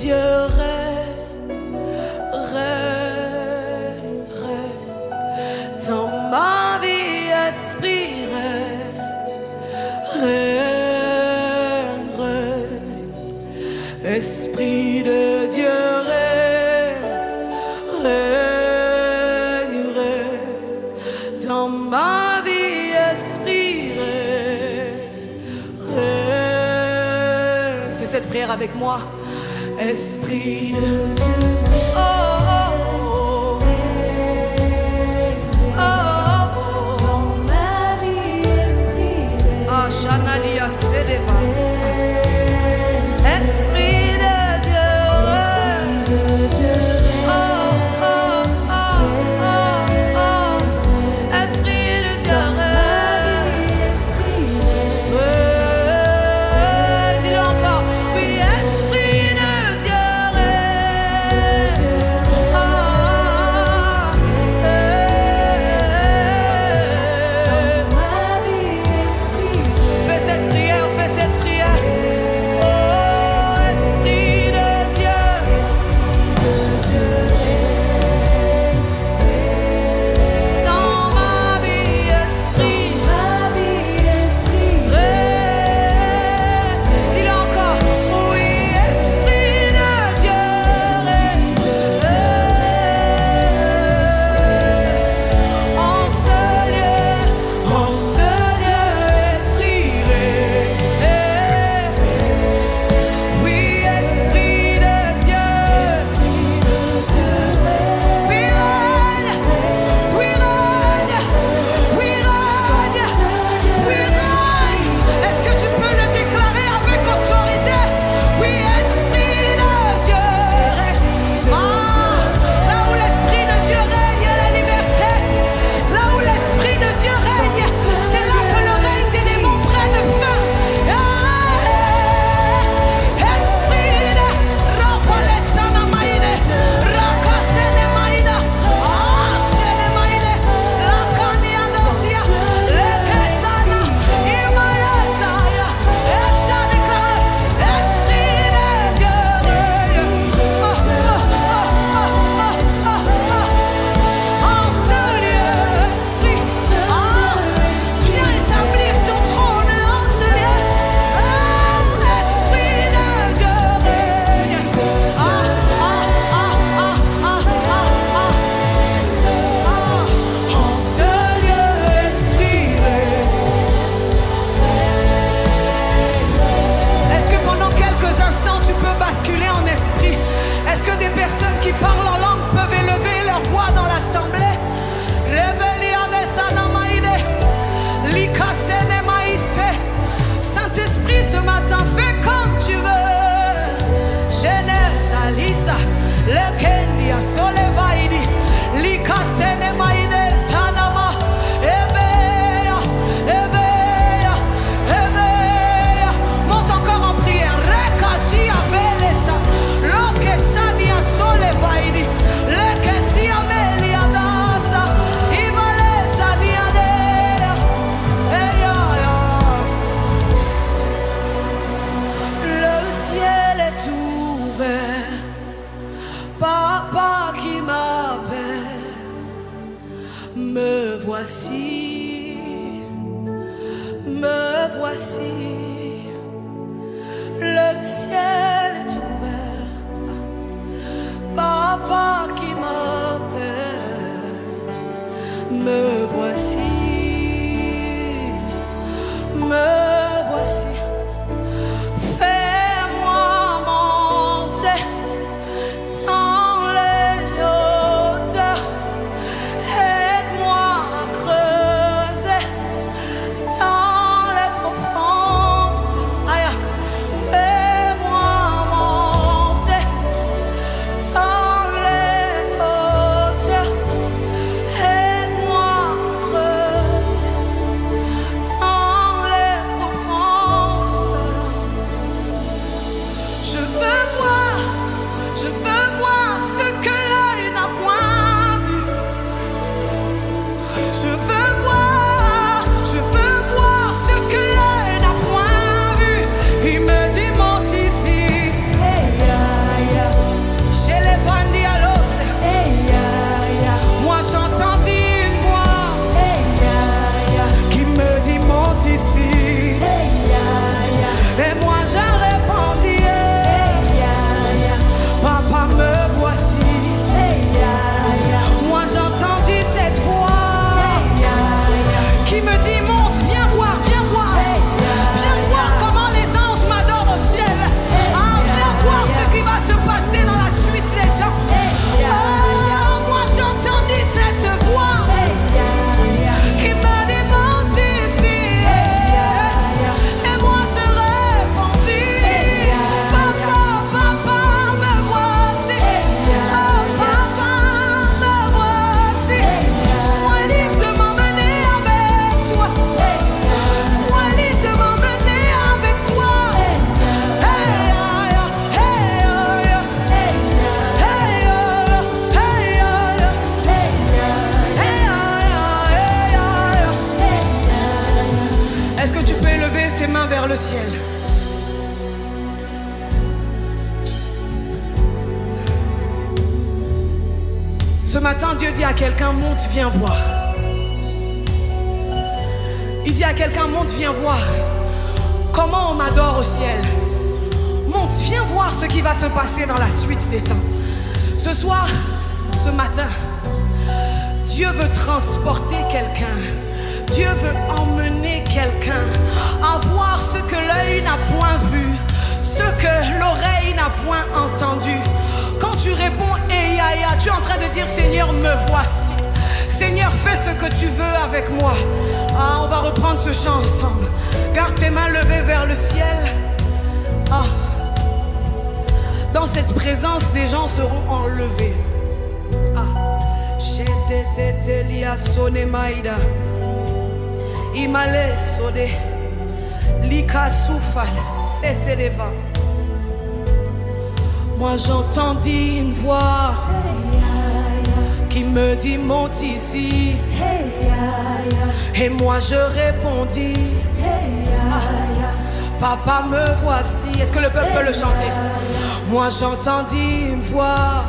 Dieu règne, règne, règne. Dans ma vie, Esprit règne, règne, règne. Esprit de Dieu règne, règne, règne. Dans ma vie, Esprit règne, règne. Fais cette prière avec moi. Esprit de Dieu. Oh, oh, oh. Oh, oh. Dans ma vie, Esprit règne. Ah, Shanalia Sedeva. Esprit de Dieu. Oh, oh, oh, oh, oh. Esprit de Dieu. Dis-le encore. Oui, Esprit de Dieu. Fais cette prière, fais cette prière. Oh, Esprit de Dieu. Dans ma vie, Esprit. Dis-le encore. Oui, Esprit de Dieu. En ce lieu, Esprit règne. Oui, Esprit de Dieu. Oui, règne. Oui, règne. Oui, règne. Oui, règne. Est-ce que tu peux le déclarer avec autorité? Oui, Esprit de Dieu règne. Ah, là où l'Esprit de Dieu règne, il y a la liberté. Là où l'Esprit de Dieu règne, c'est là que le reste des démons prennent fin. Esprit de Rapalesana Maïne, Rakasene Maïna, Ashene Maïne, Lakania Dosia, Lekesana, Himalasaya, Esha déclare, Esprit de Dieu règne. En ce lieu, Esprit, viens établir ton trône en ce lieu. Esprit de Dieu règne. En ce lieu, Esprit règne. Est-ce que pendant quelques instants tu peux basculer en esprit? Est-ce que des personnes qui parlent en langue peuvent élever leur voix dans l'assemblée? Revelia de Sanamaïde, Likasene Maïse. Saint-Esprit, ce matin, fais comme tu veux. Genèse Alisa, Lekendia Solevaidi, Likasene Maïde Sanama. Éveille, éveille, éveille. Monte encore en prière. Rekashi Avelesa, Lokesania Solevaidi, Lekesi Amelia Dasa, Ivalesa Niadea. Le ciel est ouvert, Papa qui m'appelle, me voici, me voici. Le ciel est ouvert, Papa qui m'appelle, me voici, me voici. Fais-moi monter dans les hauteurs, aide-moi à creuser dans les profondes. Aïe, fais-moi Est-ce que tu peux élever tes mains vers le ciel? Ce matin, Dieu dit à quelqu'un, monte, viens voir. Il dit à quelqu'un, monte, viens voir comment on m'adore au ciel. Monte, viens voir ce qui va se passer dans la suite des temps. Ce soir, ce matin, Dieu veut transporter quelqu'un. Dieu veut emmener quelqu'un à voir ce que l'œil n'a point vu, ce que l'oreille n'a point entendu. Quand tu réponds Eya, tu es en train de dire Seigneur, me voici. Seigneur, fais ce que tu veux avec moi. Ah, on va reprendre ce chant ensemble. Garde tes mains levées vers le ciel. Ah. Dans cette présence, des gens seront enlevés. Ah. Imale sode lika soufal seseleva. Moi j'entendis une voix qui me dit monte ici. Et moi je répondis papa me voici. Est-ce que le peuple peut le chanter? Moi j'entendis une voix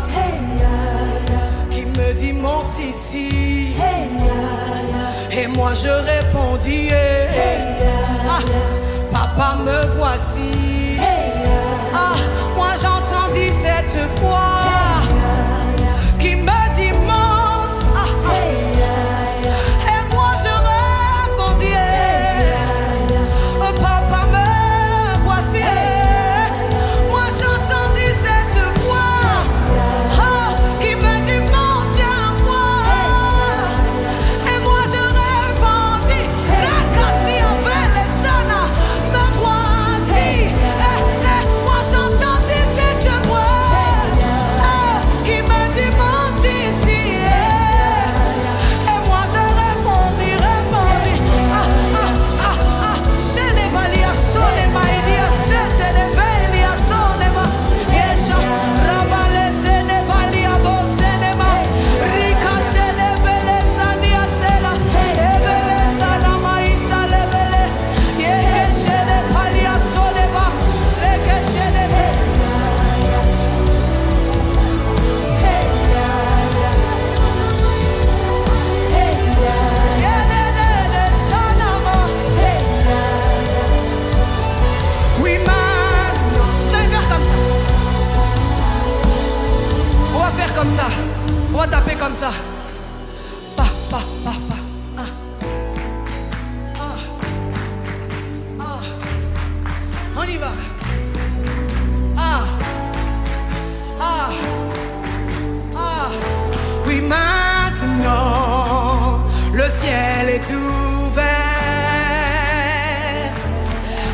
qui me dit monte ici. Et moi je répondis papa me voici. Moi j'entendis cette voix qui me dit monte. Et moi je répondis papa me voici. Moi j'entendis cette voix qui me dit monte, viens voir. Et moi je répondis Nakasi avec les sana, me voici. Moi j'entendis cette voix qui me dit monte ici. Et moi je répondis Shenevalia sonema ilia sete levelia sonema. Yesha rabale senevalia do senema. Rika shenevele sania sela. Evele sana maisa levele. Yeke shenevalia sonema. Reke shenevele. Oui, maintenant. Vous allez faire comme ça. On va faire comme ça. On va taper comme ça. Pa, pa, pa, pa. On y va. Oui, maintenant, le ciel est ouvert.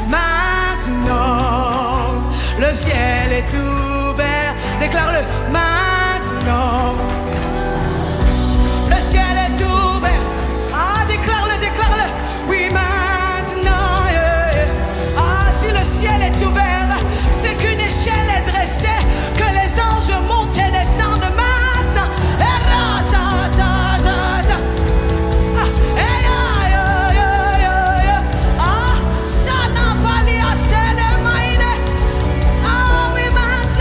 Maintenant, le ciel est ouvert. Déclare-le. Maintenant, le ciel est ouvert. Déclare-le, déclare-le. Oui, maintenant. Si le ciel est ouvert, c'est qu'une échelle est dressée, que les anges montent et descendent maintenant. Oui, maintenant.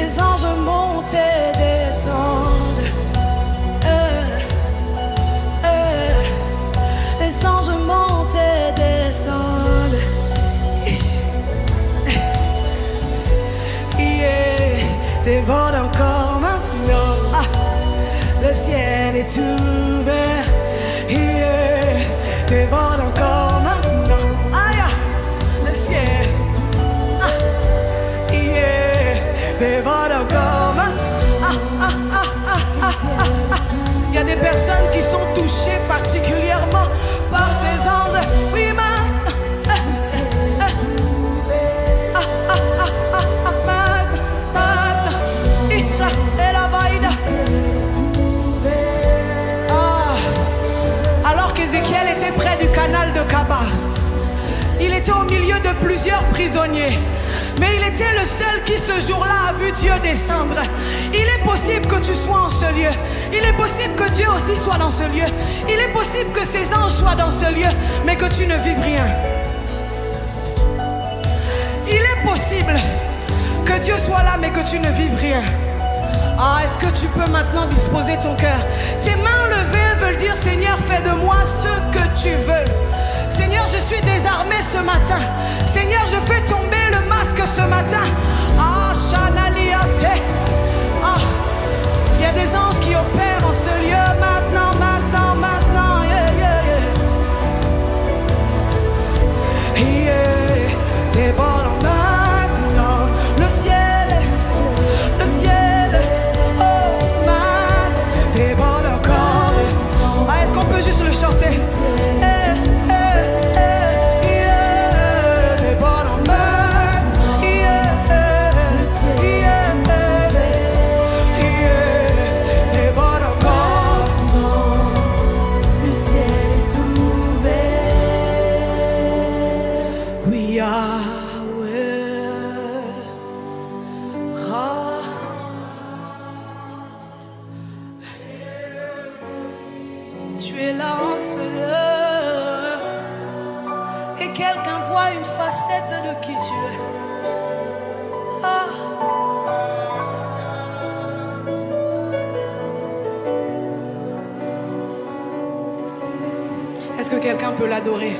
les anges montent et descendent. Les anges montent et descendent. Yeah, déborde encore maintenant. Ah, le ciel est ouvert. Yeah, déborde encore maintenant. Aïe, le ciel. Ah, yeah, déborde encore maintenant. Il y a des personnes qui sont touchées particulièrement par ces anges. Oui, alors qu'Ézéchiel était près du canal de Kabar, il était au milieu de plusieurs prisonniers, mais il était le seul qui ce jour-là a vu Dieu descendre. Il est possible que tu sois en ce lieu. Il est possible que Dieu aussi soit dans ce lieu. Il est possible que ces anges soient dans ce lieu, mais que tu ne vives rien. Il est possible que Dieu soit là, mais que tu ne vives rien. Ah, est-ce que tu peux maintenant disposer ton cœur? Tes mains levées veulent dire: Seigneur, fais de moi ce que tu veux. Seigneur, je suis désarmé ce matin. Seigneur, je fais tomber le masque ce matin. Ah, Chanaliase. Ah, il y a des anges qui opèrent en ce lieu maintenant, maintenant, maintenant. Yeah, yeah, yeah. Yeah, déborde maintenant. Le ciel, le ciel. Oh, maintenant, déborde encore. Ah, est-ce qu'on peut juste le chanter? Tu es là en ce lieu, et quelqu'un voit une facette de qui tu es. Ah. Est-ce que quelqu'un peut l'adorer?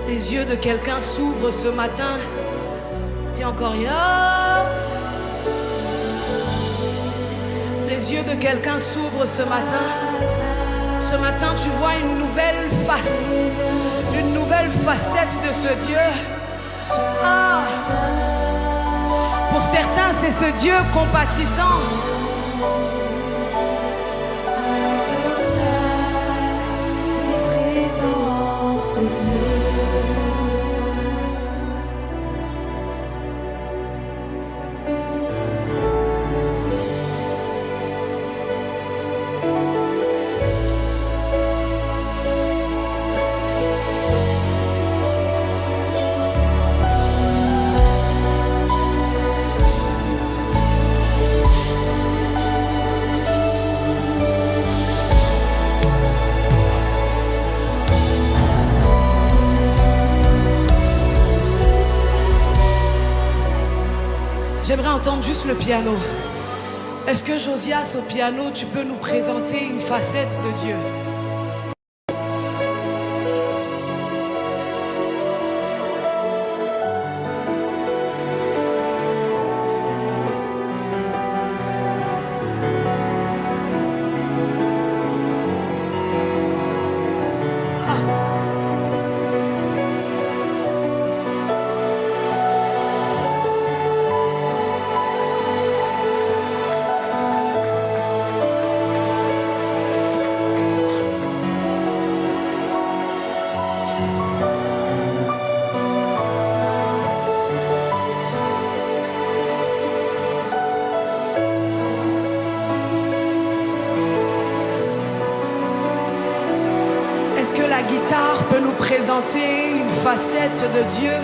Les yeux de quelqu'un s'ouvrent ce matin. Dis encore ya. Les yeux de quelqu'un s'ouvrent ce matin. Ce matin, tu vois une nouvelle face, une nouvelle facette de ce Dieu. Ah. Pour certains, c'est ce Dieu compatissant. J'aimerais entendre juste le piano. Est-ce que Josias au piano, tu peux nous présenter une facette de Dieu? Est-ce que la guitare peut nous présenter une facette de Dieu?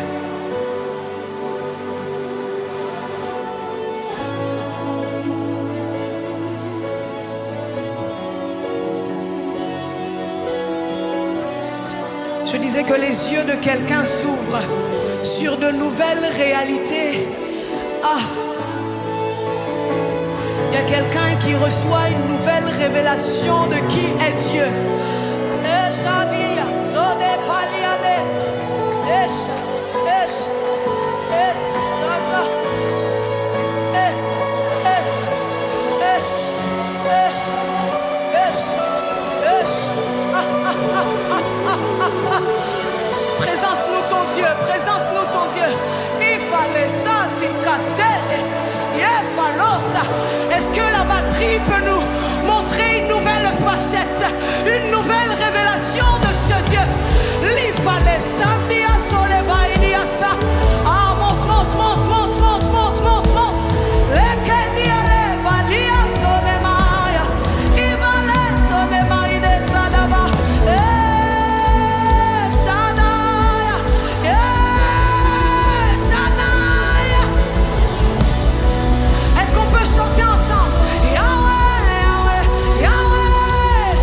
Je disais que les yeux de quelqu'un s'ouvrent sur de nouvelles réalités. Ah! Il y a quelqu'un qui reçoit une nouvelle révélation de qui est Dieu. Présente-nous ton Dieu, présente-nous ton Dieu. Est-ce que la batterie peut nous montrer une nouvelle facette, une nouvelle révélation de ce Dieu? Ah, monte, monte, monte, monte, monte, monte, monte, monte. Est-ce qu'on peut chanter ensemble? Yahweh, Yahweh, Yahweh.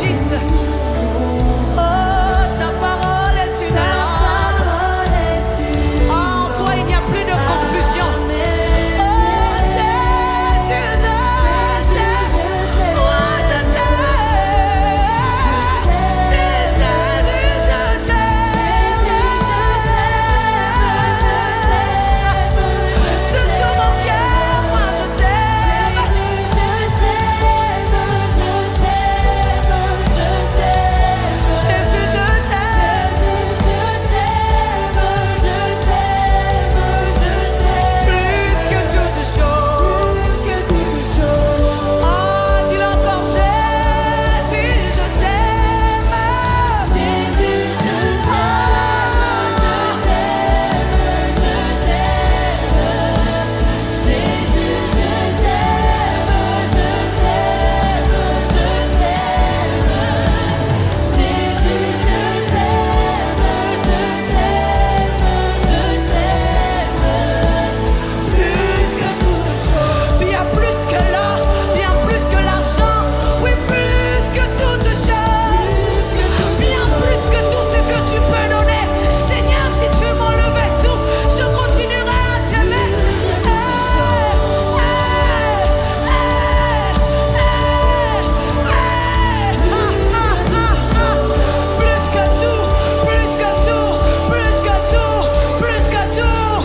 agisse. Oh, ta parole est une lampe. Oh, en toi, il n'y a plus de confusion. Oh, Jésus, je t'aime. Moi, je t'aime. Dis, Jésus, je t'aime. De tout mon cœur, moi, je t'aime. Jésus, je t'aime. Plus que toute chose. Oh, dis-le encore, Jésus, je t'aime. Plus que toute chose. Bien plus que l'or, bien plus que l'argent. Oui, plus que toute chose. Bien plus que tout ce que tu peux donner. Seigneur, si tu m'enlevais tout, je continuerai à t'aimer. Plus que tout, plus que tout, plus que tout, plus que tout.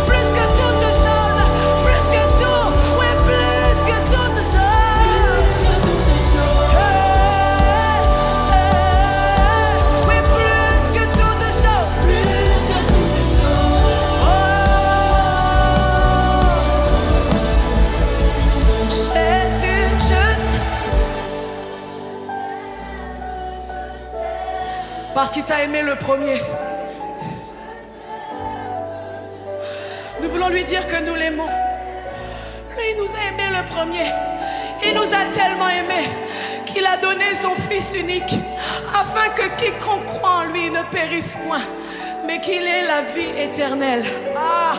Plus que toute chose, plus que tout, oui, plus que toute chose. Oui, plus que toute chose. Oh, Jésus, je t'aime. Parce qu'il t'a aimé le premier. Nous voulons lui dire que nous l'aimons. Lui, il nous a aimé le premier. Il nous a tellement aimés qu'il a donné son Fils unique afin que quiconque croit en lui ne périsse point, mais qu'il ait la vie éternelle. Ah!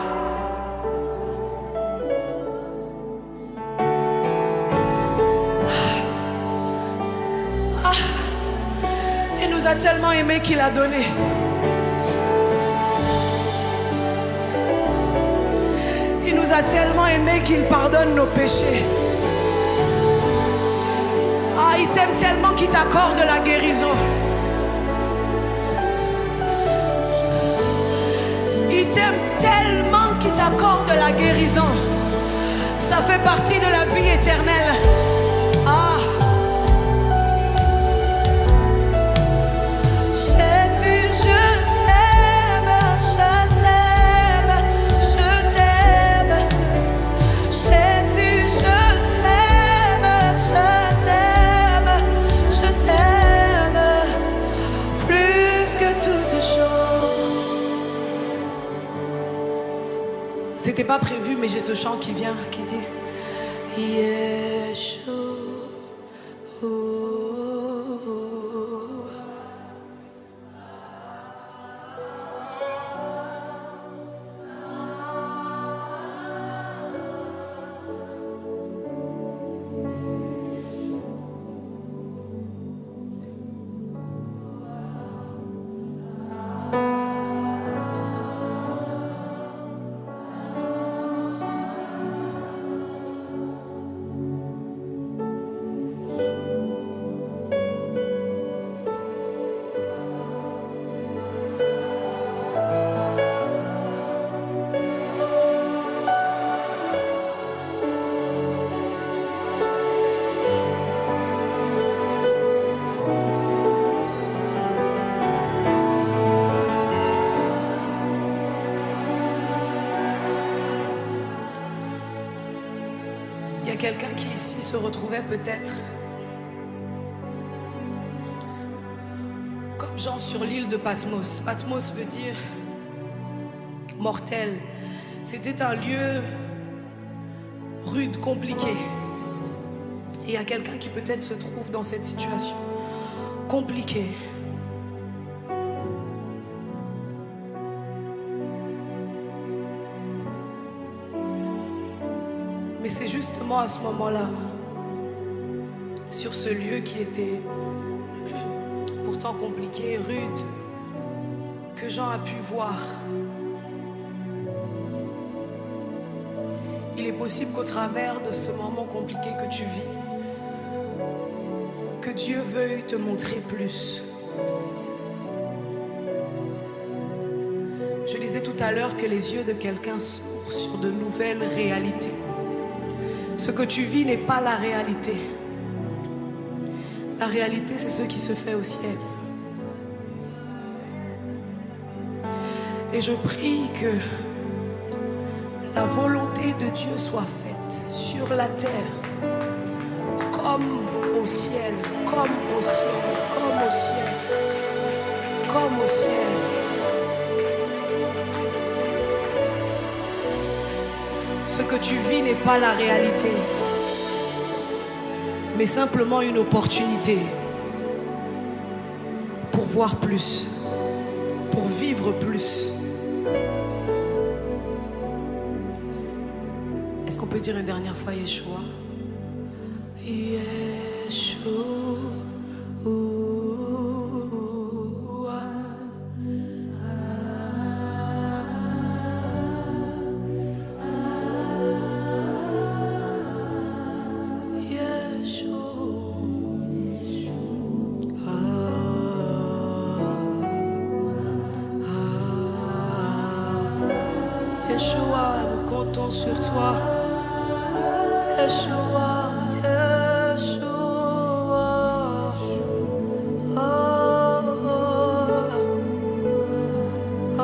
Ah! Il nous a tellement aimés qu'il a donné. Il nous a tellement aimés qu'il pardonne nos péchés. Ah, il t'aime tellement qu'il t'accorde la guérison. Il t'aime tellement qu'il t'accorde la guérison. Ça fait partie de la vie éternelle. Ah. Jésus, je t'aime, je t'aime, je t'aime. Jésus, je t'aime, je t'aime, je t'aime. Plus que toute chose. C'était pas prévu, mais j'ai ce chant qui vient, qui dit Yeshua. Il y a quelqu'un qui ici se retrouvait peut-être comme Jean sur l'île de Patmos. Patmos veut dire mortel. C'était un lieu rude, compliqué. Et il y a quelqu'un qui peut-être se trouve dans cette situation compliquée. Mais c'est justement à ce moment-là sur ce lieu qui était pourtant compliqué, rude, que Jean a pu voir. Il est possible qu'au travers de ce moment compliqué que tu vis, que Dieu veuille te montrer plus. Je disais tout à l'heure que les yeux de quelqu'un s'ouvrent sur de nouvelles réalités. Ce que tu vis n'est pas la réalité. La réalité, c'est ce qui se fait au ciel. Et je prie que la volonté de Dieu soit faite sur la terre, comme au ciel, comme au ciel, comme au ciel, comme au ciel. Ce que tu vis n'est pas la réalité, mais simplement une opportunité pour voir plus, pour vivre plus. Est-ce qu'on peut dire une dernière fois Yeshua? Yeshua. Yeshua, nous comptons sur toi. Yeshua, Yeshua. Oh, oh, oh.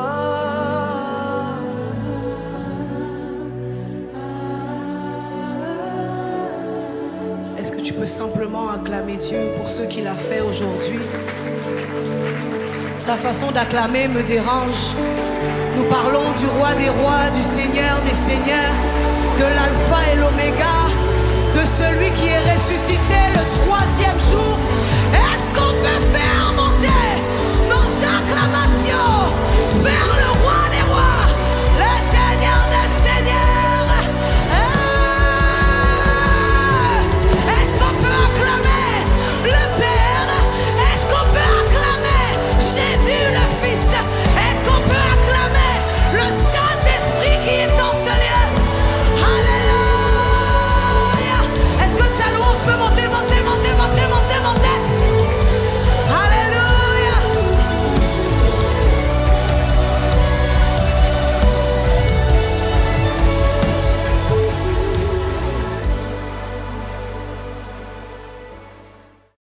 Est-ce que tu peux simplement acclamer Dieu pour ce qu'il a fait aujourd'hui? Ta façon d'acclamer me dérange. Nous parlons du roi des rois, du Seigneur des seigneurs, de l'alpha et l'oméga.